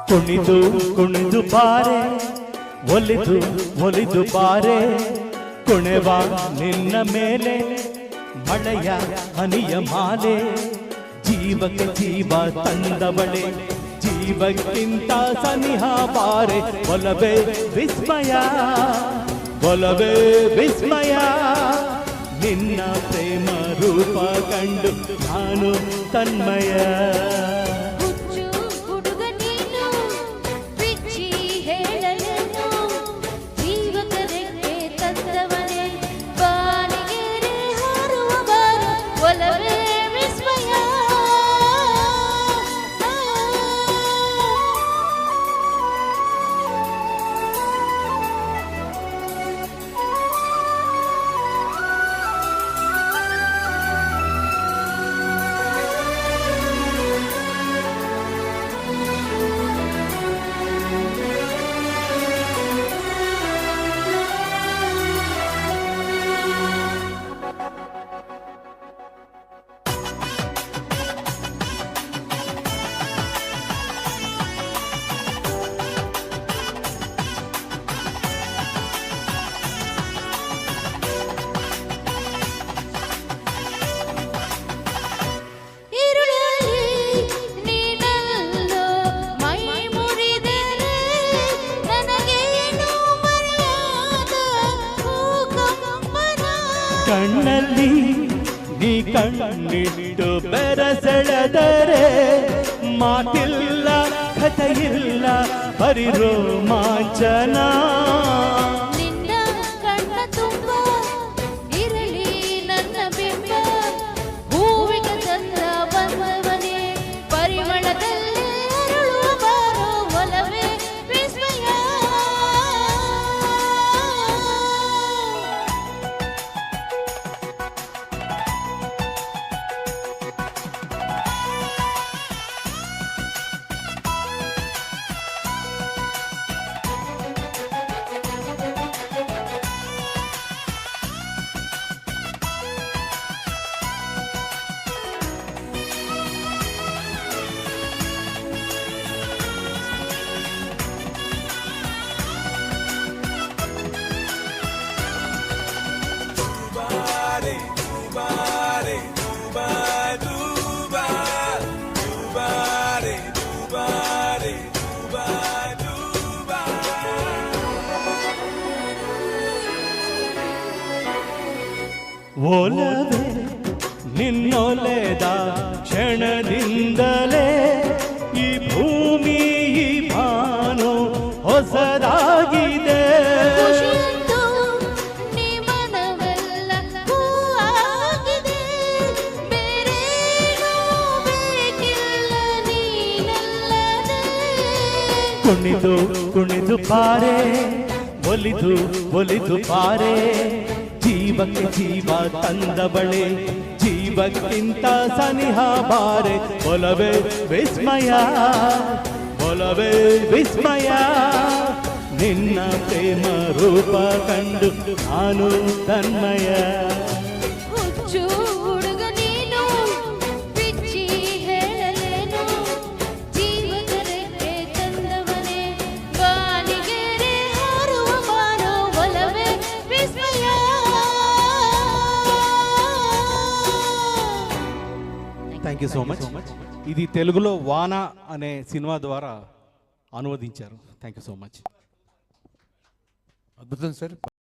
ಕುಣಿದು ಕುಣಿದು ಬಾರೆ ಒಲಿದು ಒಲಿದು ಬಾರೆ ಕುಣೆವ ನಿನ್ನ ಮೇಲೆ ಮಳೆಯ ಹನಿಯ ಮಾಲೆ ಜೀವಕ್ಕೆ ಜೀವ ತಂದವಳೆ ಜೀವಕ್ಕಿಂತ ಸನಿಹ ಬಾರೆ ಒಲವೇ ವಿಸ್ಮಯ ಒಲವೇ ವಿಸ್ಮಯ ನಿನ್ನ ಪ್ರೇಮ ರೂಪ ಕಂಡು ನಾನು ತನ್ಮಯ ಕಣ್ಣಲ್ಲಿ ನೀ ಕಣ್ಣಿಟ್ಟು ಬೆರಸೆಳೆದರೆ ಮಾತಿಲ್ಲ ಕಥೆಯಿಲ್ಲ ಬರೀ ರೋಮಾಂಚನ ನಿನ್ನ ಕಣ್ಣ ತುಂಬ ಇರಲಿ ನನ್ನ ಬಿಂಬ ಹೂವಿಗೆ ಚಂದ್ರ ಬಂದವನೇ ಪರಿಮಳದಲ್ಲಿ ಅರಳುವ ಬಾರೋ ಒಲವೇ ವಿಸ್ಮಯ ಒಲವೇ ನಿನ್ನೊಲೆದ ಕ್ಷಣದಿಂದಲೇ ಈ ಭೂಮಿ ಈ ಭಾನು ಹೊಸದಾಗಿದೆ ಕುಣಿದು ಕುಣಿದು ಪಾರೆ ಒಲಿದು ಒಲಿದು ಪಾರೆ ಜೀವಕ್ಕೆ ಜೀವ ತಂದವಳೆ ಜೀವಕ್ಕಿಂತ ಸನಿಹ ಬಾರೆ ಒಲವೇ ವಿಸ್ಮಯ ಒಲವೇ ವಿಸ್ಮಯ ನಿನ್ನ ಪ್ರೇಮ ರೂಪ ಕಂಡು ನಾನು ತನ್ಮಯ థ్యాంక్ యూ సో మచ్. ఇది తెలుగులో వాన అనే సినిమా ద్వారా అనువదించారు. Thank you so much. అద్భుతం సార్.